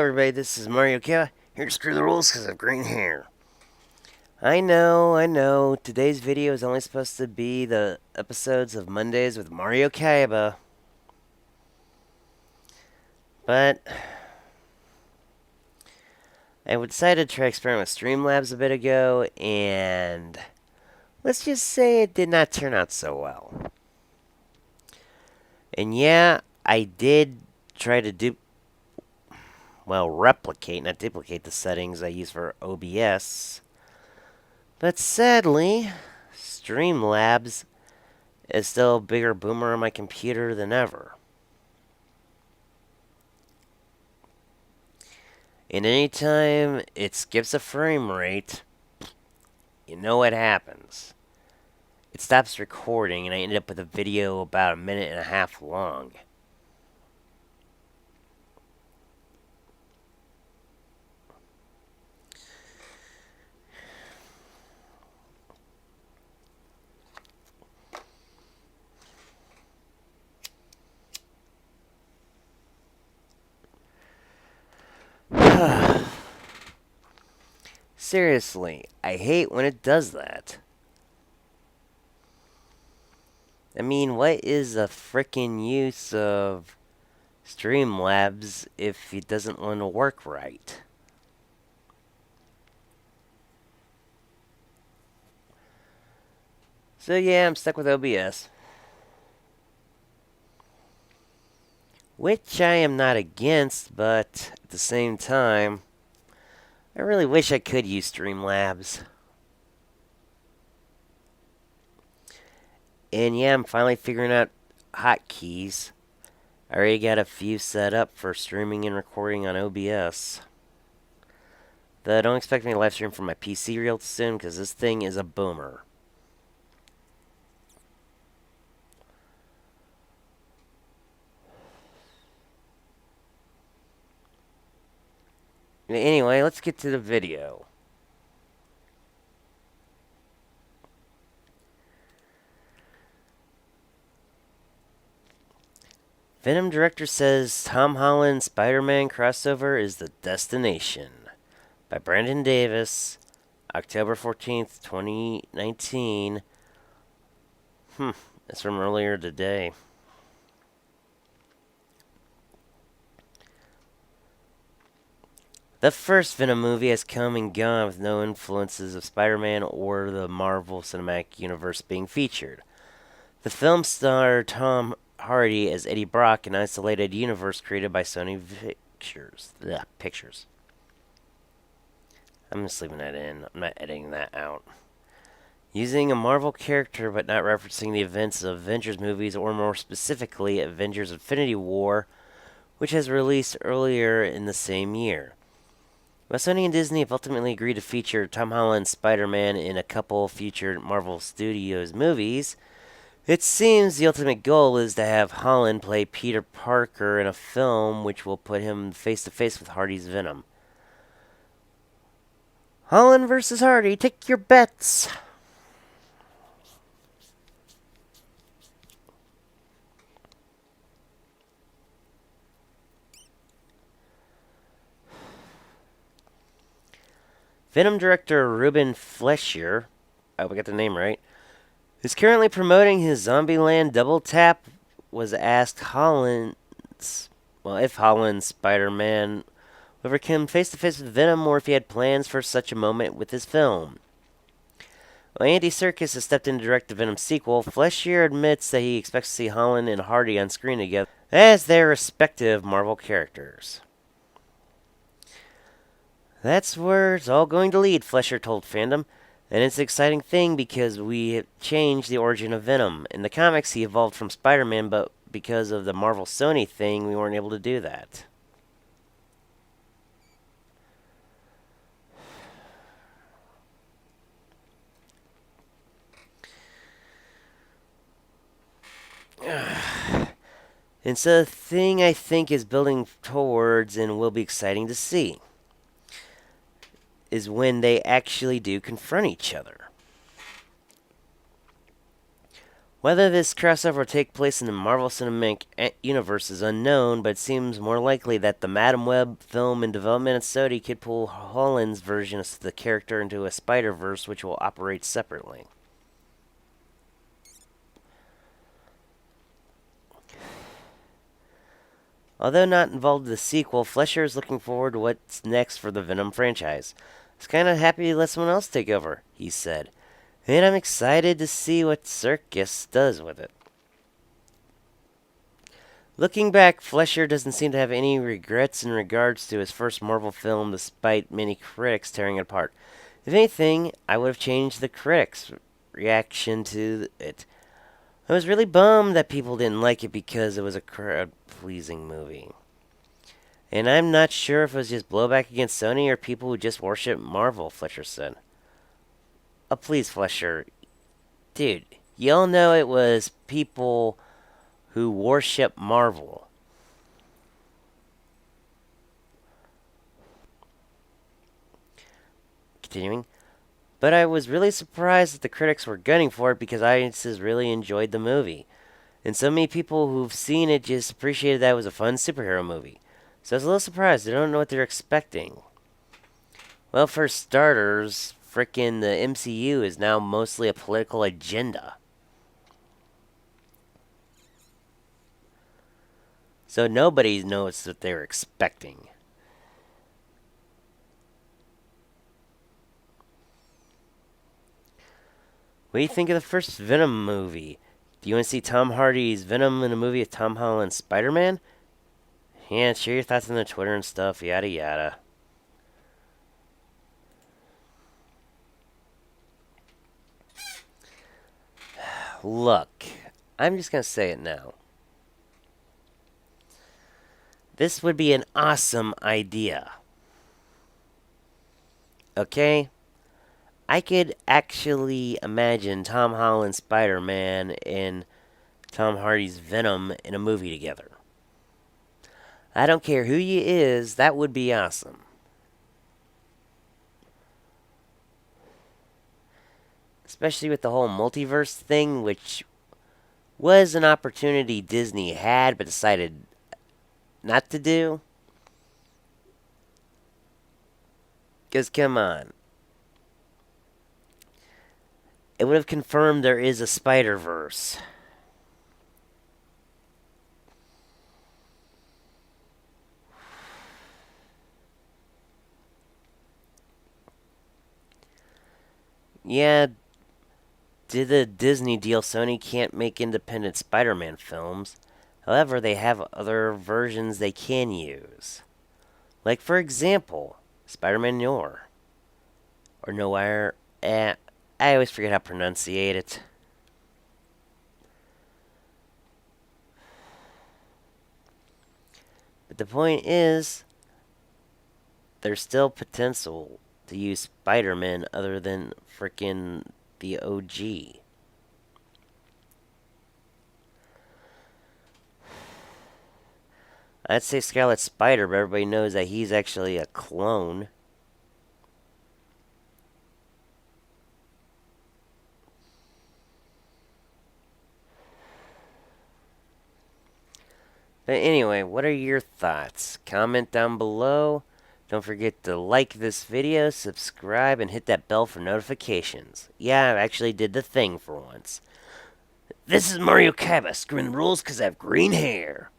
everybody, this is Mario K. Here to screw the rules because I have green hair. I know. Today's video is only supposed to be the episodes of Mondays with Mario Kaiba. But I decided to try experiment with Streamlabs a bit ago, and let's just say it did not turn out so well. And yeah, I did try to replicate, not duplicate, the settings I use for OBS. But sadly, Streamlabs is still a bigger boomer on my computer than ever. And anytime it skips a frame rate, you know what happens. It stops recording, and I ended up with a video about a minute and a half long. Seriously, I hate when it does that. I mean, what is the frickin' use of Streamlabs if it doesn't want to work right? So yeah, I'm stuck with OBS. Which I am not against, but at the same time, I really wish I could use Streamlabs. And yeah, I'm finally figuring out hotkeys. I already got a few set up for streaming and recording on OBS. Though don't expect me to live stream from my PC real soon, because this thing is a boomer. Anyway, let's get to the video. Venom director says Tom Holland Spider-Man crossover is the destination. By Brandon Davis, October 14th, 2019. That's from earlier today. The first Venom movie has come and gone with no influences of Spider-Man or the Marvel Cinematic Universe being featured. The film starred Tom Hardy as Eddie Brock, an isolated universe created by Sony Pictures. I'm just leaving that in. I'm not editing that out. Using a Marvel character but not referencing the events of Avengers movies, or more specifically, Avengers Infinity War, which has released earlier in the same year. While Sony and Disney have ultimately agreed to feature Tom Holland's Spider-Man in a couple future Marvel Studios movies, it seems the ultimate goal is to have Holland play Peter Parker in a film which will put him face-to-face with Hardy's Venom. Holland versus Hardy, take your bets! Venom director Ruben Fleischer, I hope I got the name right, who's currently promoting his Zombieland double tap, was asked if Holland's Spider-Man would ever come face-to-face with Venom, or if he had plans for such a moment with his film. While Andy Serkis has stepped in to direct the Venom sequel, Fleischer admits that he expects to see Holland and Hardy on screen together as their respective Marvel characters. That's where it's all going to lead, Fleischer told Fandom. And it's an exciting thing because we have changed the origin of Venom. In the comics, he evolved from Spider-Man, but because of the Marvel-Sony thing, we weren't able to do that. And so the thing I think is building towards and will be exciting to see is when they actually do confront each other. Whether this crossover will take place in the Marvel Cinematic Universe is unknown, but it seems more likely that the Madam Web film in development at Sony could pull Holland's version of the character into a Spider-Verse, which will operate separately. Although not involved in the sequel, Fleischer is looking forward to what's next for the Venom franchise. He's kind of happy to let someone else take over, he said. And I'm excited to see what Circus does with it. Looking back, Fleischer doesn't seem to have any regrets in regards to his first Marvel film, despite many critics tearing it apart. If anything, I would have changed the critics' reaction to it. I was really bummed that people didn't like it because it was a crowd-pleasing movie. And I'm not sure if it was just blowback against Sony or people who just worship Marvel, Fleischer said. Oh, please, Fleischer. Dude, you all know it was people who worship Marvel. Continuing. But I was really surprised that the critics were gunning for it because audiences really enjoyed the movie. And so many people who've seen it just appreciated that it was a fun superhero movie. So I was a little surprised. I don't know what they're expecting. Well, for starters, frickin' the MCU is now mostly a political agenda. So nobody knows what they're expecting. What do you think of the first Venom movie? Do you want to see Tom Hardy's Venom in a movie with Tom Holland's Spider-Man? Yeah, share your thoughts on the Twitter and stuff, yada yada. Look, I'm just going to say it now. This would be an awesome idea. Okay? I could actually imagine Tom Holland's Spider-Man and Tom Hardy's Venom in a movie together. I don't care who you is, that would be awesome. Especially with the whole multiverse thing, which was an opportunity Disney had but decided not to do. Because, come on. It would have confirmed there is a Spider-Verse. Yeah, did the Disney deal, Sony can't make independent Spider-Man films. However, they have other versions they can use. Like, for example, Spider-Man Noir. Or Noir. I always forget how to pronunciate it. But the point is, there's still potential to use Spider-Man other than frickin' the OG. I'd say Scarlet Spider, but everybody knows that he's actually a clone. But anyway, what are your thoughts? Comment down below. Don't forget to like this video, subscribe, and hit that bell for notifications. Yeah, I actually did the thing for once. This is Mario Cabba, screwing the rules because I have green hair.